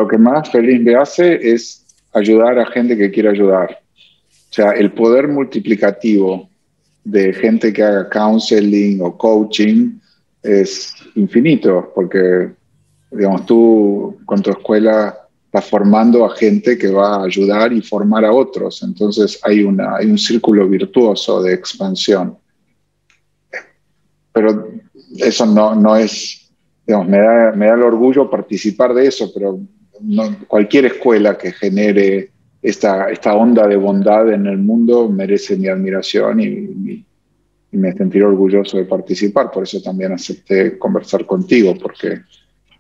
lo que más feliz me hace es ayudar a gente que quiere ayudar. O sea, el poder multiplicativo de gente que haga counseling o coaching es infinito, porque, digamos, tú con tu escuela estás formando a gente que va a ayudar y formar a otros. Entonces hay un círculo virtuoso de expansión. Pero eso no es, digamos, me da el orgullo participar de eso, pero cualquier escuela que genere esta onda de bondad en el mundo merece mi admiración y me sentiré orgulloso de participar. Por eso también acepté conversar contigo, porque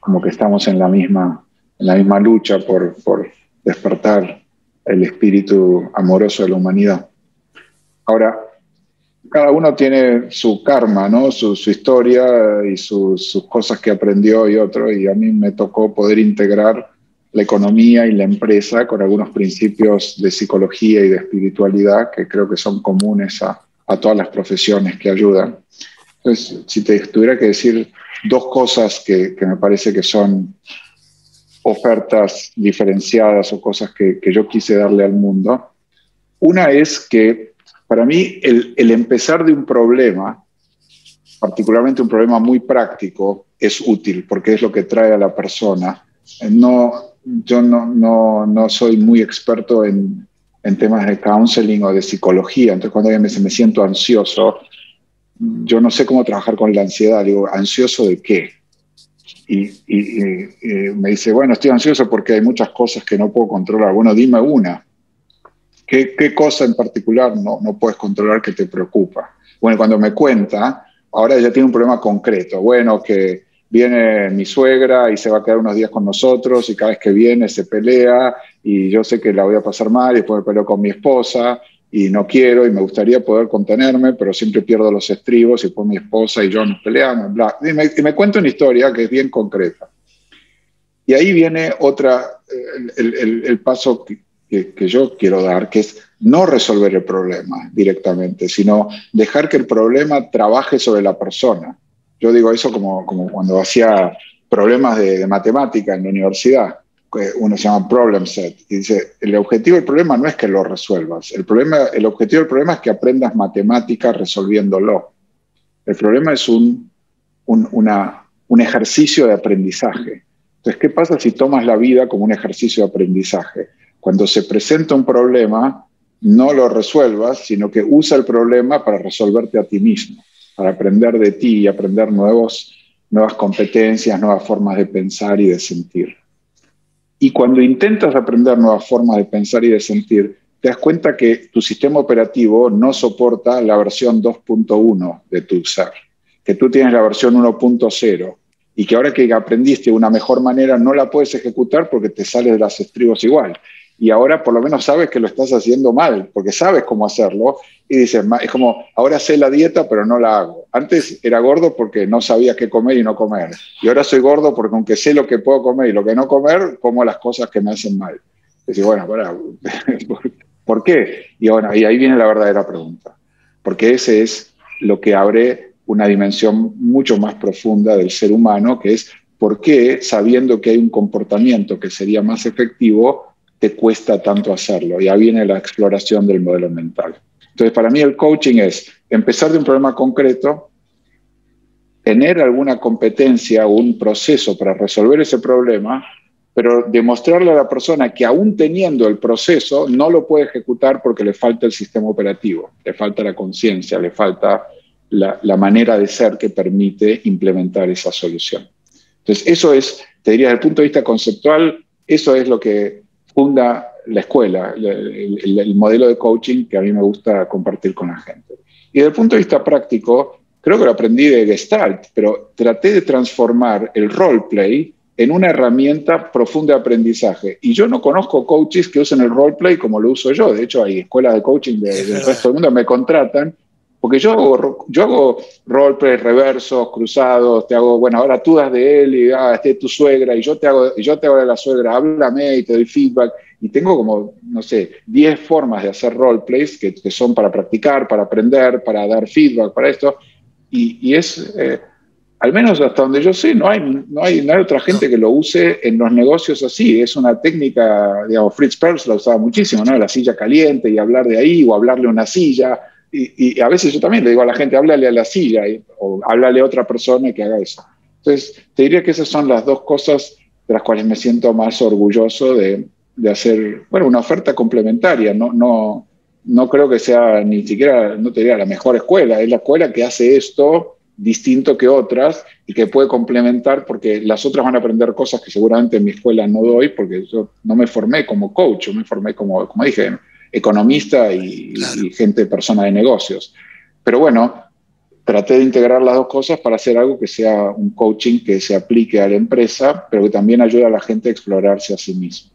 como que estamos en la misma lucha por despertar el espíritu amoroso de la humanidad. Ahora, cada uno tiene su karma, ¿no? Su historia y sus cosas que aprendió y otro, y a mí me tocó poder integrar la economía y la empresa con algunos principios de psicología y de espiritualidad que creo que son comunes a todas las profesiones que ayudan. Entonces, si te tuviera que decir dos cosas que me parece que son ofertas diferenciadas o cosas que yo quise darle al mundo, una es que para mí el empezar de un problema, particularmente un problema muy práctico, es útil porque es lo que trae a la persona. Yo no soy muy experto en temas de counseling o de psicología, entonces cuando alguien me dice me siento ansioso, yo no sé cómo trabajar con la ansiedad. Digo, ¿ansioso de qué? Y me dice, bueno, estoy ansioso porque hay muchas cosas que no puedo controlar. Bueno, dime una. ¿Qué cosa en particular no puedes controlar que te preocupa? Bueno, cuando me cuenta, ahora ya tiene un problema concreto. Bueno, que viene mi suegra y se va a quedar unos días con nosotros y cada vez que viene se pelea y yo sé que la voy a pasar mal y después me peleo con mi esposa y no quiero y me gustaría poder contenerme, pero siempre pierdo los estribos y después mi esposa y yo nos peleamos. Bla. Y me cuenta una historia que es bien concreta. Y ahí viene el paso que yo quiero dar, que es no resolver el problema directamente, sino dejar que el problema trabaje sobre la persona. Yo digo eso como cuando hacía problemas de matemática en la universidad. Uno se llama problem set, y dice, el objetivo del problema no es que lo resuelvas, el objetivo del problema es que aprendas matemática resolviéndolo. El problema es un ejercicio de aprendizaje. Entonces, ¿qué pasa si tomas la vida como un ejercicio de aprendizaje? Cuando se presenta un problema, no lo resuelvas, sino que usa el problema para resolverte a ti mismo, para aprender de ti y aprender nuevas competencias, nuevas formas de pensar y de sentir. Y cuando intentas aprender nuevas formas de pensar y de sentir, te das cuenta que tu sistema operativo no soporta la versión 2.1 de tu ser, que tú tienes la versión 1.0 y que ahora que aprendiste una mejor manera no la puedes ejecutar porque te sale de los estribos igual. Y ahora por lo menos sabes que lo estás haciendo mal, porque sabes cómo hacerlo, y dices, es como, ahora sé la dieta, pero no la hago. Antes era gordo porque no sabía qué comer y no comer. Y ahora soy gordo porque aunque sé lo que puedo comer y lo que no comer, como las cosas que me hacen mal. Y dices, bueno, ¿por qué? Y bueno, y ahí viene la verdadera pregunta. Porque ese es lo que abre una dimensión mucho más profunda del ser humano, que es por qué, sabiendo que hay un comportamiento que sería más efectivo, te cuesta tanto hacerlo. Y ahí viene la exploración del modelo mental. Entonces, para mí el coaching es empezar de un problema concreto, tener alguna competencia o un proceso para resolver ese problema, pero demostrarle a la persona que aún teniendo el proceso no lo puede ejecutar porque le falta el sistema operativo, le falta la conciencia, le falta la manera de ser que permite implementar esa solución. Entonces, eso es, te diría, desde el punto de vista conceptual, eso es lo que funda la escuela, el modelo de coaching que a mí me gusta compartir con la gente. Y desde el punto de vista práctico, creo que lo aprendí de Gestalt, pero traté de transformar el roleplay en una herramienta profunda de aprendizaje. Y yo no conozco coaches que usen el roleplay como lo uso yo. De hecho, hay escuelas de coaching del resto del mundo que me contratan, porque yo hago roleplay reversos, cruzados, te hago, bueno, ahora tú das de él y este es tu suegra, y yo te hago de la suegra, háblame y te doy feedback. Y tengo como, no sé, 10 formas de hacer roleplays que son para practicar, para aprender, para dar feedback, para esto. Y es al menos hasta donde yo sé, no hay otra gente que lo use en los negocios así. Es una técnica, digamos, Fritz Perls la usaba muchísimo, ¿no? La silla caliente y hablar de ahí, o hablarle a una silla. Y a veces yo también le digo a la gente, háblale a la silla, o háblale a otra persona que haga eso. Entonces, te diría que esas son las dos cosas de las cuales me siento más orgulloso de hacer, bueno, una oferta complementaria. No creo que sea ni siquiera, no te diría la mejor escuela, es la escuela que hace esto distinto que otras y que puede complementar, porque las otras van a aprender cosas que seguramente en mi escuela no doy, porque yo no me formé como coach, yo me formé como dije, economista Claro. y gente, persona de negocios. Pero bueno, traté de integrar las dos cosas para hacer algo que sea un coaching que se aplique a la empresa, pero que también ayude a la gente a explorarse a sí mismo.